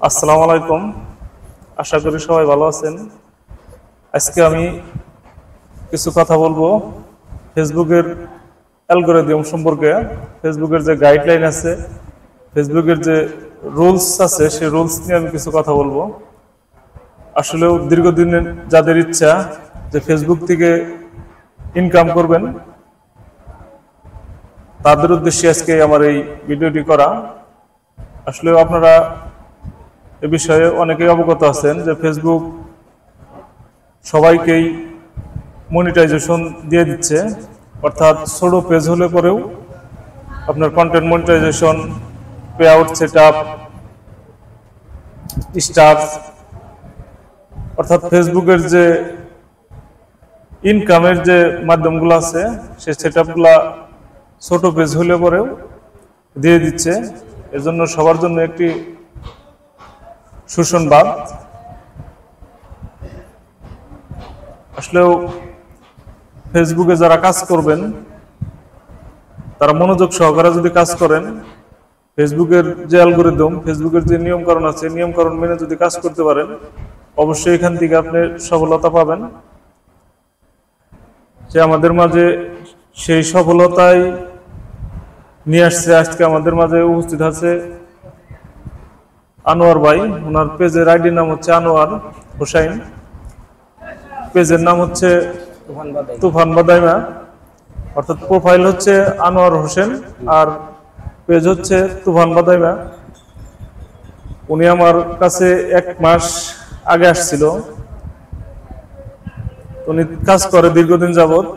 আসসালামু আলাইকুম। আশা করি সবাই ভালো আছেন। আজকে আমি কিছু কথা বলবো ফেসবুকের অ্যালগরিদম সম্পর্কে। ফেসবুকের যে গাইডলাইন আছে, ফেসবুকের যে রুলস আছে, সেই রুলস নিয়ে আমি কিছু কথা বলবো। আসলেও দীর্ঘদিনের যাদের ইচ্ছা যে ফেসবুক থেকে ইনকাম করবেন, তাদের উদ্দেশ্যে আজকে আমার এই ভিডিওটি করা। আসলেও আপনারা এ বিষয়ে অনেকেই অবগত আছেন যে ফেসবুক সবাইকেই মনিটাইজেশন দিয়ে দিচ্ছে, অর্থাৎ ছোট পেজ হলে পরেও আপনার content monetisation, pay out set up, stars, অর্থাৎ ফেসবুকের যে ইনকামের যে মাধ্যমগুলো আছে সেই সেট আপগুলা ছোট পেজ হলে পরেও দিয়ে দিচ্ছে। এর জন্য সবার জন্য একটি সুসংবাদ। আসলেও ফেসবুকে যারা কাজ করবেন তারা মনোযোগ সহকারে যদি কাজ করেন, ফেসবুকের যে অ্যালগরিদম, ফেসবুকের যে নিয়মকানুন আছে, নিয়মকানুন মেনে যদি কাজ করতে পারেন, অবশ্যই এখান থেকে আপনি সফলতা পাবেন। যে আমাদের মাঝে সেই সফলতাই নিয়ে আসছে। আজকে আমাদের মাঝে উপস্থিত আছে আনোয়ার ভাই। ওনার পেজের আইডির নাম হচ্ছে আনোয়ার হোসাইন, পেজের নাম হচ্ছে তুফান বাদাইমা, অর্থাৎ প্রোফাইল হচ্ছে আনোয়ার হোসেন আর পেজ হচ্ছে তুফান বাদাইমা। উনি আমার কাছে 1 মাস আগে আসছিল। উনি কাজ করে দীর্ঘদিন যাবত,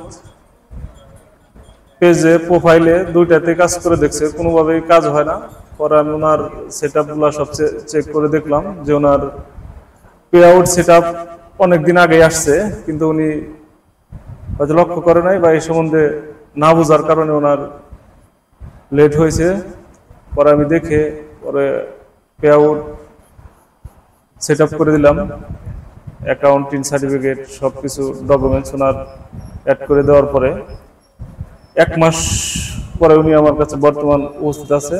পেজে প্রোফাইলে দুইটাতে কাজ করে দেখছে, কোনোভাবেই কাজ হয় না। পরে আমি ওনার সেট আপগুলো সব চেক করে দেখলাম যে ওনার পে আউট সেট আপ অনেকদিন আগে আসছে, কিন্তু উনি হয়তো লক্ষ্য করে নাই বা এই সম্বন্ধে না বোঝার কারণে ওনার লেট হয়েছে। পরে আমি দেখে পরে পে আউট সেট আপ করে দিলাম, অ্যাকাউন্টিং সার্টিফিকেট সবকিছু ডকুমেন্টস ওনার অ্যাড করে দেওয়ার পরে 1 মাস পরে উনি আমার কাছে বর্তমান উপস্থিত আছে।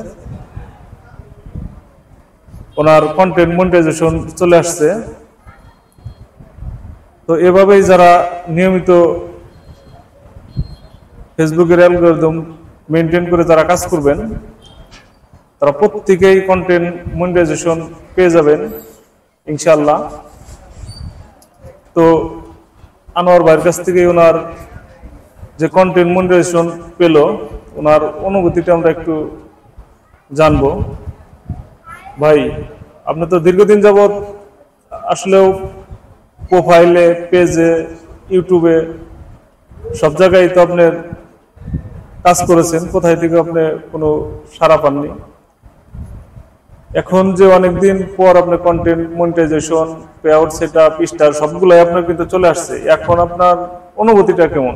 ওনার কন্টেন্ট মনিটাইজেশন চলে আসছে। তো এভাবেই যারা নিয়মিত ফেসবুকের অ্যালগরিদম মেনটেন করে যারা কাজ করবেন, তারা প্রত্যেকেই কন্টেন্ট মনিটাইজেশন পেয়ে যাবেন ইনশাআল্লাহ। তো আনোয়ার ভাইয়ের কাছ থেকে ওনার যে কন্টেন্ট মনিটাইজেশন পেল, ওনার অনুভূতিটা আমরা একটু জানবো। ভাই, আপনি তো দীর্ঘদিন যাবৎ আসলেও প্রোফাইলে, পেজে, ইউটিউবে সব জায়গায় তো আপনার কাজ করেছেন, কোথায় থেকে আপনি কোনো সাড়া পাননি। এখন যে অনেকদিন পর আপনার content monetisation, pay out set up, star সবগুলাই আপনার কিন্তু চলে আসছে, এখন আপনার অনুভূতিটা কেমন?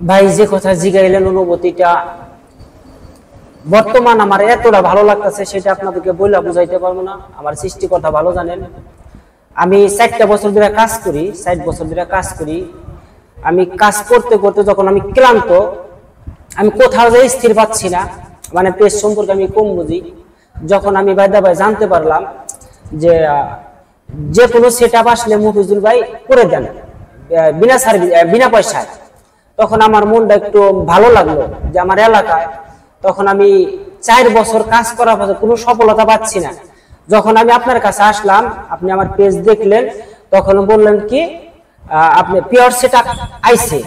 ভাই, যে কথা জিগাইলেন, অনুভূতিটা বর্তমান আমার এতটা ভালো লাগতেছে সেটা আপনাদেরকে বইলা বুঝাইতে পারবো না। আমার সৃষ্টিকর্তা ভালো জানেন। আমি 4টা বছর ধরে কাজ করি, 60 বছর ধরে কাজ করি। আমি কাজ করতে করতে যখন আমি ক্লান্ত, আমি কোথাও যাই স্থির পাচ্ছি না, মানে পেজ সম্পর্কে আমি কম বুঝি। যখন আমি ভাই জানতে পারলাম যে যে কোনো সেট আপ আসলে মফিজুল ভাই করে দেন বিনা সার্ভিস, বিনা পয়সায়, তখন আমার মনটা একটু ভালো লাগলো যে আমার এলাকায় তখন আমি 4 বছর কাজ করার পর কোনো সফলতা পাচ্ছি না। যখন আমি আপনার কাছে আসলাম, আপনি আমার পেজ দেখলেন, তখন বললেন কি আপনি পিওর সেট আপ আইছে।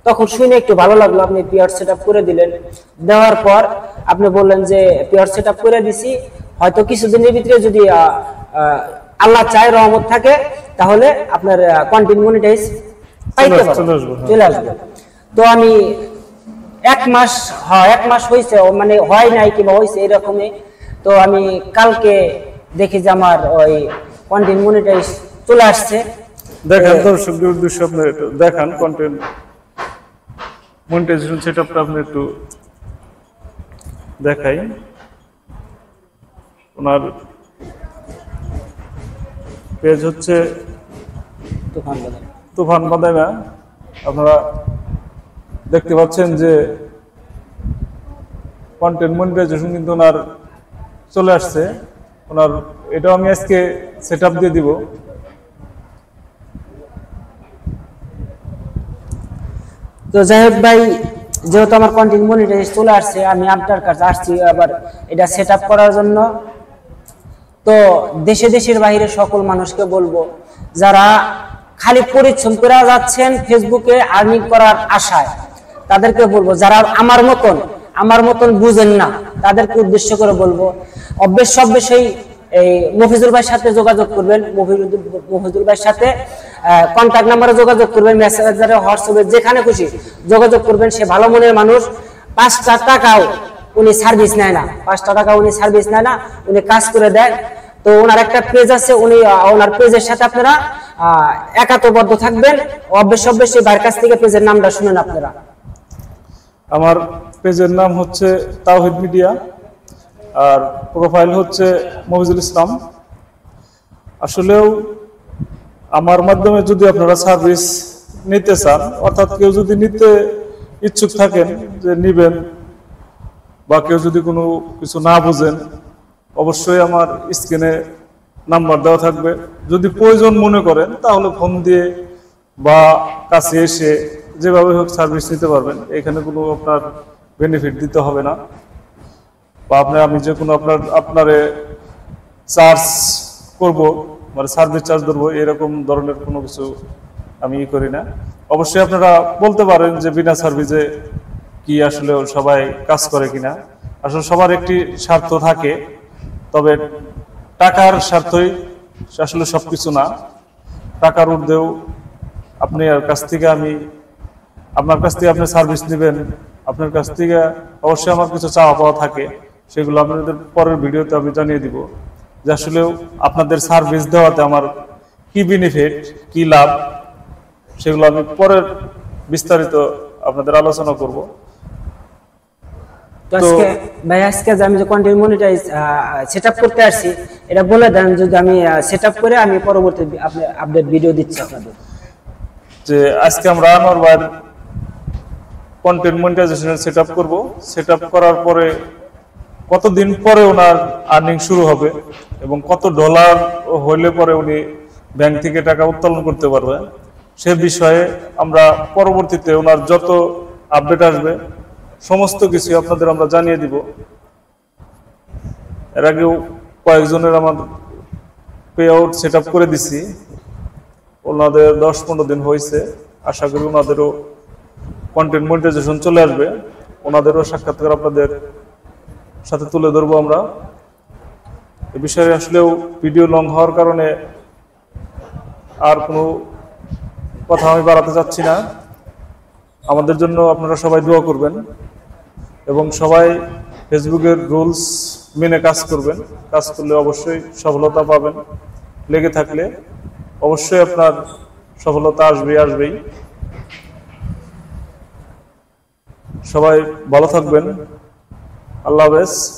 তখন শুনে একটু ভালো লাগলো, আপনি পিওর সেট আপ করে দিলেন। দেওয়ার পর আপনি বললেন যে পিওর সেট আপ করে দিছি, হয়তো কিছুদিনের ভিতরে যদি আল্লাহ চায়, রহমত থাকে, তাহলে আপনার কন্টেন্ট মনিটাইজ পাইতে চলে আসবে। তো আমি 1 মাস হয়েছে, মানে হয় নাই কিংবা হয়েছে এরকমই। তো আমি কালকে দেখি যে আমার ওই কন্টেন্ট মনিটাইজ চলে আসছে। দেখেন দর্শকদের উদ্দেশ্যে আপনি একটু দেখান কন্টেন্ট মনিটাইজেশন সেটআপটা আপনি একটু দেখাই। ওনার পেজ হচ্ছে তুফান বাদাইমা। আপনারা দেখতে পাচ্ছেন যে কন্টেন্ট মনিটাইজেশন কিন্তু ওনার চলে আসছে ওনার, এটাও আমি আজকে সেটআপ দিয়ে দিব। তো যাই হোক ভাই, যেহেতু আমার কন্টেন্ট মনিটাইজ চলে আসছে, আমি আপনার কাছে আসছি আবার এটা সেটআপ করার জন্য। তো দেশের বাইরে সকল মানুষকে বলবো, যারা খালি পরিশ্রম করে যাচ্ছেন ফেসবুকে আর্নিং করার আশায়, তাদেরকে বলবো, যারা আমার মতন বুঝেন না, তাদেরকে উদ্দেশ্য করে বলবো, অবশ্যই এই মফিজুল ভাইয়ের সাথে যোগাযোগ করবেন। মফিজুল ভাইয়ের সাথে কন্ট্যাক্ট নাম্বারে যোগাযোগ করবেন, মেসেঞ্জারে, হোয়াটসঅ্যাপে, যেখানে খুশি যোগাযোগ করবেন। সে ভালো মনের মানুষ, 5 টাকাও উনি সার্ভিস নেয় না, 5 টাকা উনি সার্ভিস নেয় না, উনি কাজ করে দেয়। তো ওনার একটা পেজ আছে, উনি ওনার পেজের সাথে আপনারা একাত্মবদ্ধ থাকবেন। অবশ্যই ভাইয়ের কাছ থেকে পেজের নামটা শুনেন আপনারা। আমার পেজের নাম হচ্ছে তাওহিদ মিডিয়া, আর প্রোফাইল হচ্ছে মফিজুল ইসলাম। আসলেও আমার মাধ্যমে যদি আপনারা সার্ভিস নিতে চান, অর্থাৎ কেউ যদি নিতে ইচ্ছুক থাকেন যে নিবেন, বা কেউ যদি কোনো কিছু না বুঝেন, অবশ্যই আমার স্ক্রিনে নাম্বার দেওয়া থাকবে। যদি প্রয়োজন মনে করেন তাহলে ফোন দিয়ে বা কাছে এসে যেভাবে হোক সার্ভিস নিতে পারবেন। এখানে কোনো আপনার বেনিফিট দিতে হবে না, বা আমি যে কোনো আপনারে চার্জ করব, মানে সার্ভিস চার্জ ধরবো, এরকম ধরনের কোনো কিছু আমি করি না। অবশ্যই আপনারা বলতে পারেন যে বিনা সার্ভিসে কি আসলে সবাই কাজ করে কিনা। আসলে সবার একটি স্বার্থ থাকে, তবে টাকার স্বার্থই আসলে সবকিছু না। টাকার ঊর্ধ্বেও আপনার কাছ থেকে আপনি সার্ভিস নেবেন, আপনার কাছ থেকে অবশ্যই আমার কিছু চাওয়া পাওয়া থাকে, সেগুলো আপনাদের পরের ভিডিওতে আমি জানিয়ে দিব যে আসলে আপনাদের সার্ভিস দেওয়াতে আমার কি বেনিফিট, কি লাভ, সেগুলো আমি পরের বিস্তারিত আপনাদের আলোচনা করব। আজকে আমি যে কন্টেন্ট মনিটাইজ সেটআপ করতে আসছি, এটা বলে দেন, যদি আমি সেটআপ করে আমি পরবর্তী আপডেট ভিডিও দিচ্ছি আপনাদের। যে আজকে আমরা আনোয়ার ভাইয়ের কন্টেন্ট মনিটাইজেশনের সেটআপ করব। সেটআপ করার পরে কতদিন পরে ওনার আর্নিং শুরু হবে এবং কত ডলার হইলে পরে উনি ব্যাংক থেকে টাকা উত্তোলন করতে পারবে, সে বিষয়ে আমরা পরবর্তীতে ওনার যত আপডেট আসবে সমস্ত কিছু আপনাদের আমরা জানিয়ে দিব। এর আগেও কয়েকজনের আমার পে আউট সেটআপ করে দিছি, ওনাদের 10-15 দিন হয়েছে। আশা করি ওনাদেরও কন্টেন্ট মনিটাইজেশন চলে আসবে, ওনাদেরও সাক্ষাৎকার আপনাদের সাথে তুলে ধরবো আমরা। এ বিষয়ে আসলেও ভিডিও লং হওয়ার কারণে আর কোনো কথা আমি বাড়াতে চাচ্ছি না। আমাদের জন্য আপনারা সবাই দোয়া করবেন এবং সবাই ফেসবুকের রুলস মেনে কাজ করবেন। কাজ করলে অবশ্যই সফলতা পাবেন, লেগে থাকলে অবশ্যই আপনার সফলতা আসবেই। সবাই ভালো থাকবেন, আল্লাহ হাফেজ।